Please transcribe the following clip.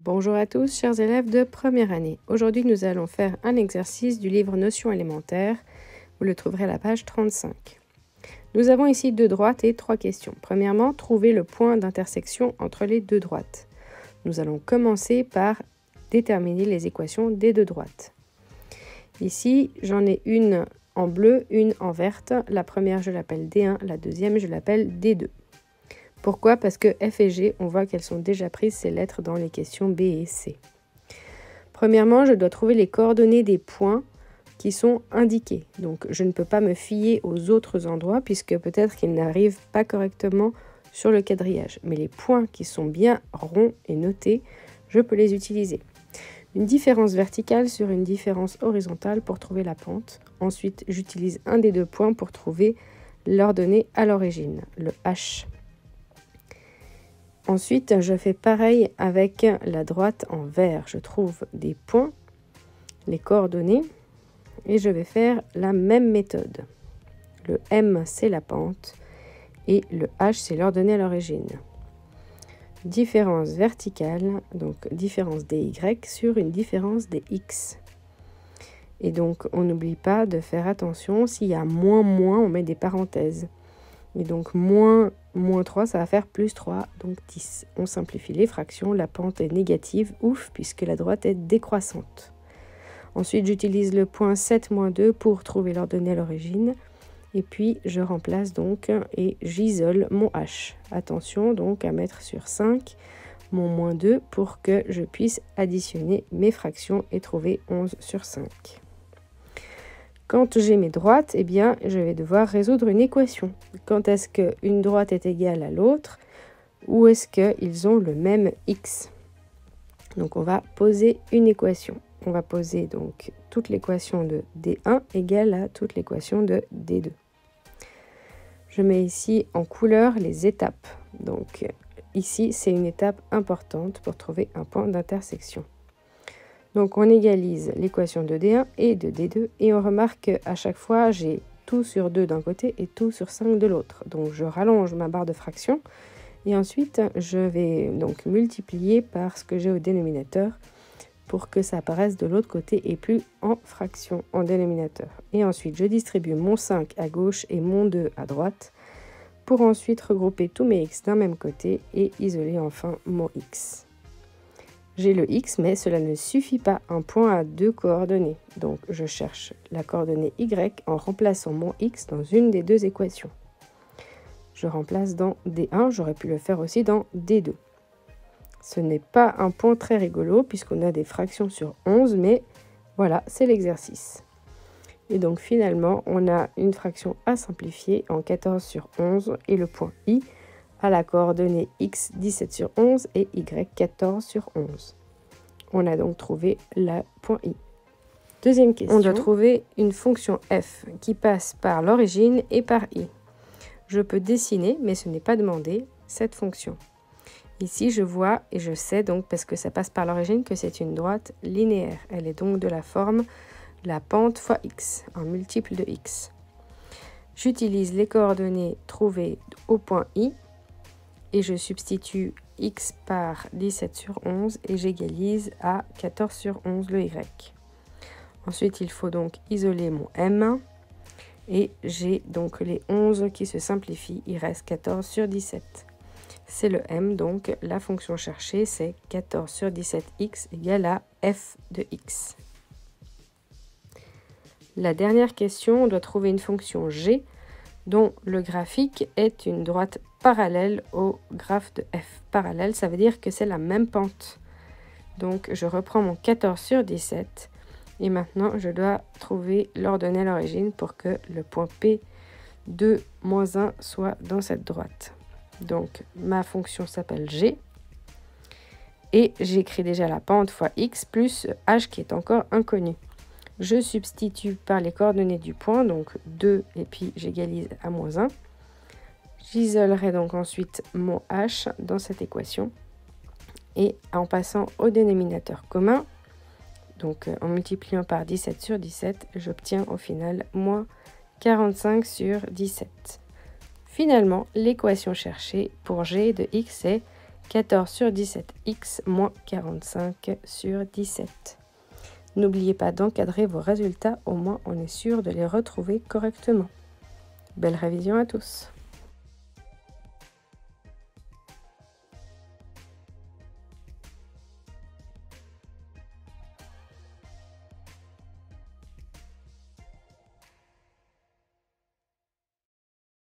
Bonjour à tous, chers élèves de première année. Aujourd'hui, nous allons faire un exercice du livre Notions élémentaires. Vous le trouverez à la page 35. Nous avons ici deux droites et trois questions. Premièrement, trouver le point d'intersection entre les deux droites. Nous allons commencer par déterminer les équations des deux droites. Ici, j'en ai une en bleu, une en verte. La première, je l'appelle D1, la deuxième, je l'appelle D2. Pourquoi? Parce que F et G, on voit qu'elles sont déjà prises ces lettres dans les questions B et C. Premièrement, je dois trouver les coordonnées des points qui sont indiqués. Donc, je ne peux pas me fier aux autres endroits puisque peut-être qu'ils n'arrivent pas correctement sur le quadrillage. Mais les points qui sont bien ronds et notés, je peux les utiliser. Une différence verticale sur une différence horizontale pour trouver la pente. Ensuite, j'utilise un des deux points pour trouver l'ordonnée à l'origine, le H. Ensuite, je fais pareil avec la droite en vert. Je trouve des points, les coordonnées, et je vais faire la même méthode. Le M, c'est la pente, et le H, c'est l'ordonnée à l'origine. Différence verticale, donc différence des Y sur une différence des X. Et donc, on n'oublie pas de faire attention, s'il y a moins, on met des parenthèses. Et donc, moins 3, ça va faire plus 3, donc 10. On simplifie les fractions, la pente est négative, ouf, puisque la droite est décroissante. Ensuite, j'utilise le point 7 moins 2 pour trouver l'ordonnée à l'origine. Et puis, je remplace donc et j'isole mon H. Attention donc à mettre sur 5 mon moins 2 pour que je puisse additionner mes fractions et trouver 11 sur 5. Quand j'ai mes droites, eh bien, je vais devoir résoudre une équation. Quand est-ce qu'une droite est égale à l'autre ou est-ce qu'ils ont le même x? Donc, on va poser une équation. On va poser donc toute l'équation de D1 égale à toute l'équation de D2. Je mets ici en couleur les étapes. Donc, ici, c'est une étape importante pour trouver un point d'intersection. Donc, on égalise l'équation de D1 et de D2 et on remarque qu'à chaque fois, j'ai tout sur 2 d'un côté et tout sur 5 de l'autre. Donc, je rallonge ma barre de fraction et ensuite, je vais donc multiplier par ce que j'ai au dénominateur pour que ça apparaisse de l'autre côté et plus en fraction, en dénominateur. Et ensuite, je distribue mon 5 à gauche et mon 2 à droite pour ensuite regrouper tous mes x d'un même côté et isoler enfin mon x. J'ai le x, mais cela ne suffit pas, un point à deux coordonnées. Donc, je cherche la coordonnée y en remplaçant mon x dans une des deux équations. Je remplace dans D1, j'aurais pu le faire aussi dans D2. Ce n'est pas un point très rigolo puisqu'on a des fractions sur 11, mais voilà, c'est l'exercice. Et donc, finalement, on a une fraction à simplifier en 14 sur 11 et le point i à la coordonnée x 17 sur 11 et y 14 sur 11. On a donc trouvé le point i. Deuxième question. On doit trouver une fonction f qui passe par l'origine et par i. Je peux dessiner, mais ce n'est pas demandé, cette fonction. Ici, je vois et je sais donc, parce que ça passe par l'origine, que c'est une droite linéaire. Elle est donc de la forme la pente fois x, un multiple de x. J'utilise les coordonnées trouvées au point i. Et je substitue x par 17 sur 11 et j'égalise à 14 sur 11 le y. Ensuite, il faut donc isoler mon m. Et j'ai donc les 11 qui se simplifient. Il reste 14 sur 17. C'est le m, donc la fonction cherchée, c'est 14 sur 17x égale à f de x. La dernière question, on doit trouver une fonction g dont le graphique est une droite parallèle au graphe de f. Parallèle, ça veut dire que c'est la même pente. Donc, je reprends mon 14 sur 17 et maintenant, je dois trouver l'ordonnée à l'origine pour que le point P de moins 1 soit dans cette droite. Donc, ma fonction s'appelle g et j'écris déjà la pente fois x plus h qui est encore inconnu. Je substitue par les coordonnées du point, donc 2 et puis j'égalise à moins 1. J'isolerai donc ensuite mon h dans cette équation et en passant au dénominateur commun, donc en multipliant par 17 sur 17, j'obtiens au final moins 45 sur 17. Finalement, l'équation cherchée pour g de x est 14 sur 17x moins 45 sur 17. N'oubliez pas d'encadrer vos résultats, au moins on est sûr de les retrouver correctement. Belle révision à tous!